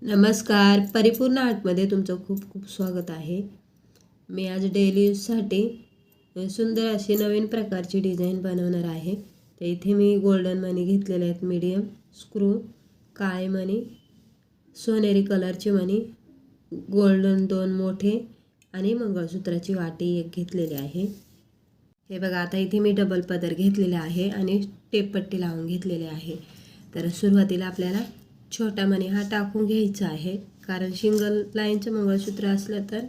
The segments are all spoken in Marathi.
नमस्कार, परिपूर्ण आर्टमध्ये तुमचं खूप खूप स्वागत आहे. मी आज डेली यूजसाठी सुंदर अशी नवीन प्रकारची डिझाईन बनवणार आहे. तर इथे मी गोल्डन मणी घेतलेले आहेत, मीडियम स्क्रू, काळे मणी, सोनेरी कलरचे मणी, गोल्डन 2 मोठे आणि मंगळसूत्राची वाटी एक घेतलेली आहे. हे बघा, आता इथे मी डबल पदर घेतलेले आहे आणि टेपपट्टी लावून घेतलेली आहे. तर सुरुवातीला आपल्याला छोटा मणी हा टाकून घ्यायचा आहे, कारण सिंगल लाईनचं मंगळसूत्र असलं तर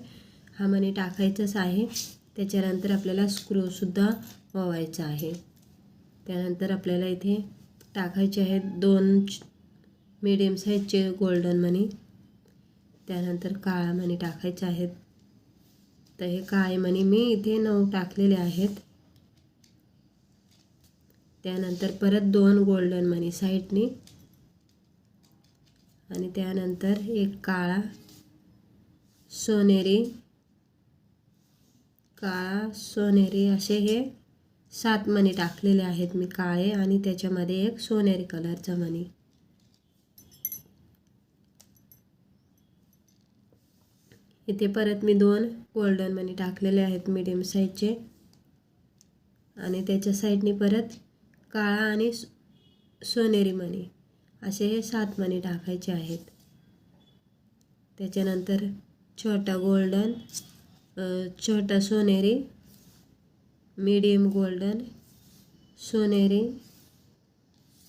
हा मणी टाकायचाच आहे. त्याच्यानंतर आपल्याला स्क्रूसुद्धा ओवायचा आहे. त्यानंतर आपल्याला इथे टाकायचे आहेत 2 मीडियम साईजचे गोल्डन मणी. त्यानंतर काळा मणी टाकायचे आहेत. तर हे काळे मणी मी इथे 9 टाकलेले आहेत. त्यानंतर परत 2 गोल्डन मणी साईडनी आणि त्यानंतर एक काळा, सोनेरी, काळा, सोनेरी असे हे 7 मणी टाकलेले आहेत मी काळे, आणि त्याच्यामध्ये एक सोनेरी कलरचा मणी. इथे परत मी 2 गोल्डन मणी टाकलेले आहेत मीडियम साईजचे, आणि त्याच्या साईडनी परत काळा आणि सोनेरी मणी असे हे 7 मणी टाकायचे आहेत. त्याच्यानंतर छोटा गोल्डन, छोटा सोनेरी, मीडियम गोल्डन, सोनेरी,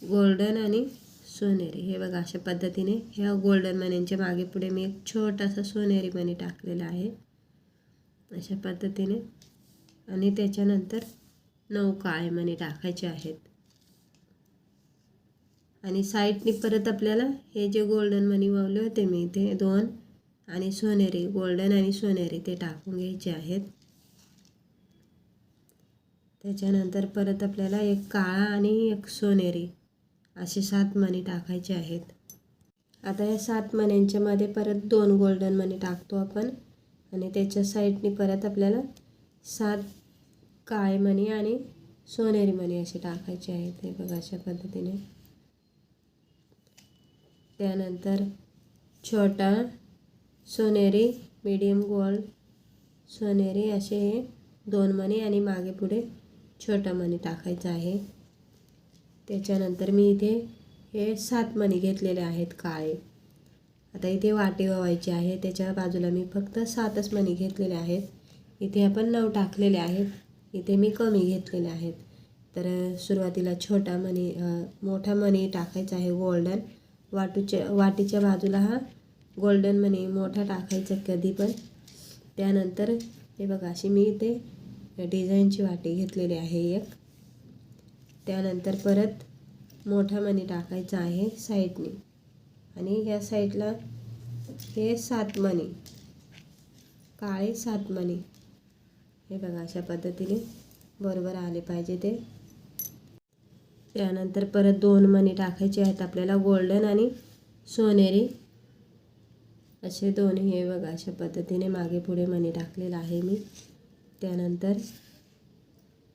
गोल्डन आणि सोनेरी. हे बघा, अशा पद्धतीने ह्या गोल्डन मण्यांच्या मागे पुढे मी एक छोटासा सोनेरी मणी टाकलेला आहे अशा पद्धतीने. आणि त्याच्यानंतर 9 काळे मणी टाकायचे आहेत. आणि साईडनी परत आपल्याला हे जे गोल्डन मणी वावले होते मी इथे 2, आणि सोनेरी, गोल्डन आणि सोनेरी ते टाकून घ्यायचे आहेत. त्याच्यानंतर परत आपल्याला एक काळा आणि एक सोनेरी असे 7 मणी टाकायचे आहेत. आता या 7 मण्यांच्या मध्ये परत 2 गोल्डन मणी टाकतो आपण, आणि त्याच्या साईडनी परत आपल्याला 7 काळे मणी आणि सोनेरी मणी असे टाकायचे आहेत. हे बघा, अशा पद्धतीने. त्यानंतर छोटा सोनेरी, मीडियम गोल्ड, सोनेरी असे हे 2 मणी आणि मागे पुढे छोटा मणी टाकायचा आहे. त्याच्यानंतर मी इथे हे 7 मणी घेतलेले आहेत काळे. आता इथे वाटी ओवायची आहे. त्याच्या बाजूला मी फक्त 7च मणी घेतलेले आहेत. इथे आपण 9 टाकलेले आहेत. इथे मी कमी घेतलेले आहेत. तर सुरुवातीला छोटा मणी, मोठा मणी टाकायचा आहे गोल्डन. वाटीच्या बाजूला हा गोल्डन मणी मोठा टाकायचा कधी पण. त्यानंतर हे बघा, अशी मी इथे डिझाईनची वाटी घेतलेली आहे एक. त्यानंतर परत मोठा मणी टाकायचा आहे साईडनी, आणि ह्या साईडला हे 7 मणी, काळे 7 मणी. हे बघा, अशा पद्धतीने बरोबर आले पाहिजे ते. त्यानंतर परत 2 मणी टाकायचे आहेत आपल्याला गोल्डन आणि सोनेरी असे दोन्ही. हे बघा, अशा पद्धतीने मागे पुढे मणी टाकलेला आहे मी. त्यानंतर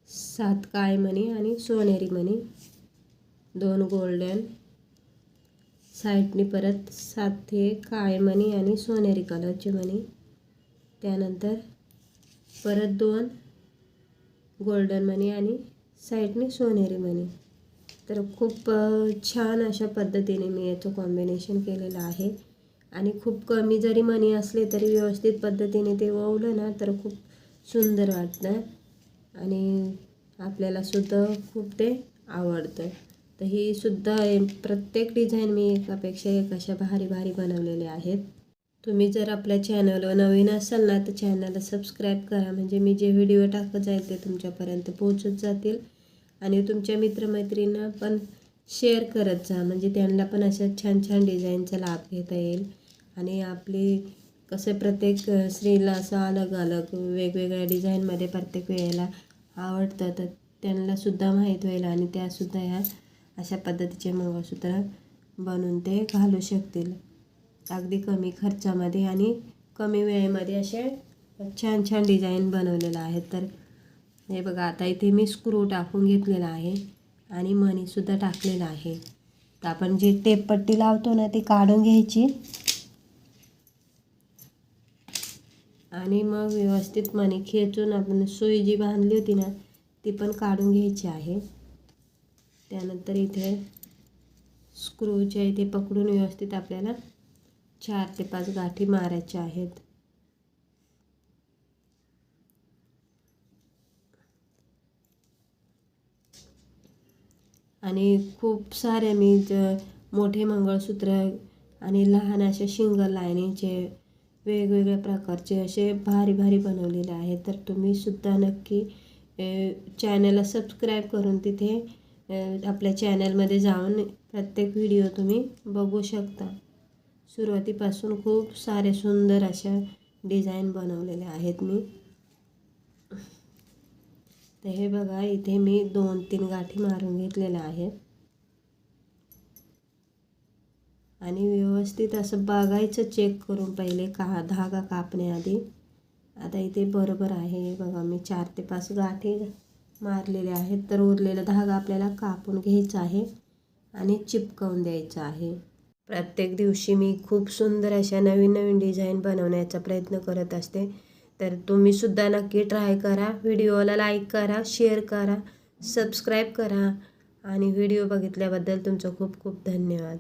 7 काळे मणी आणि सोनेरी मणी, 2 गोल्डन, साईडनी परत 7 हे काळे मणी आणि सोनेरी कलरचे मणी. त्यानंतर परत 2 गोल्डन मणी आणि साईडनी सोनेरी मणी. तर खूप छान अशा पद्धतीने मी याचं कॉम्बिनेशन केलेलं आहे. आणि खूप कमी जरी मणी असले तरी व्यवस्थित पद्धतीने ते ओवलं ना तर खूप सुंदर वाटतं, आणि आपल्याला सुद्धा खूप ते आवडतं. तर ही सुद्धा प्रत्येक डिझाईन मी एकापेक्षा एक अशा भारी भारी बनवलेले आहेत. तुम्ही जर आपल्या चॅनलवर नवीन असाल ना तर चॅनलला सबस्क्राईब करा, म्हणजे मी जे व्हिडिओ टाकत जाईल ते तुमच्यापर्यंत पोहोचत जातील. आणि तुमच्या मित्रमैत्रिणींना पण शेअर करत जा, म्हणजे त्यांना पण अशा छान छान डिझाईनचा लाभ घेता येईल. आणि आपली कसं प्रत्येक स्त्रीला असं अलग अलग वेगवेगळ्या डिझाईनमध्ये प्रत्येक वेळेला आवडतं, तर त्यांनासुद्धा माहीत होईल, आणि त्यासुद्धा ह्या अशा पद्धतीचे मंगळसूत्र बनवून ते घालू शकतील अगदी कमी खर्चामध्ये आणि कमी वेळेमध्ये. असे छान छान डिझाईन बनवलेलं आहे. तर हे बघा, आता इथे मी स्क्रू टाकून घेतलेला आहे आणि मणीसुद्धा टाकलेला आहे. तर आपण जी टेपपट्टी लावतो ना ती काढून घ्यायची, आणि मग व्यवस्थित मणी खेचून आपण सुई जी बांधली होती ना ती पण काढून घ्यायची आहे. त्यानंतर इथे स्क्रूच्या इथे पकडून व्यवस्थित आपल्याला 4 ते 5 गाठी मारायच्या आहेत. आणि खूप सारे मी मोठे मंगळसूत्र आणि लहान अशा सिंगल लाईनीचे वेगवेगळ्या प्रकारचे असे भारी भारी बनवलेले आहेत. तर तुम्ही सुद्धा नक्की चॅनलला सबस्क्राईब करून तिथे आपल्या चॅनलमध्ये जाऊन प्रत्येक व्हिडिओ तुम्ही बघू शकता. सुरुवातीपासून खूप सारे सुंदर अशा डिझाईन बनवलेले आहेत मी. तर हे बघा इथे मी 2-3 गाठी मारून घेतलेल्या आहेत आणि व्यवस्थित असं बघायचं चेक करून पहिले धागा कापण्याआधी. आता इथे बरोबर आहे बघा, मी 4 ते 5 गाठी मारलेल्या आहेत. तर उरलेला धागा आपल्याला कापून घ्यायचा आहे आणि चिपकवून द्यायचा आहे. प्रत्येक दिवशी मी खूप सुंदर अशा नवीन नवीन डिझाईन बनवण्याचा प्रयत्न करत असते. तर तुम्ही सुद्धा नक्की ट्राय करा. व्हिडिओला लाईक करा, शेअर करा, सबस्क्राईब करा आणि व्हिडिओ बघितल्याबद्दल तुमचं खूप खूप धन्यवाद.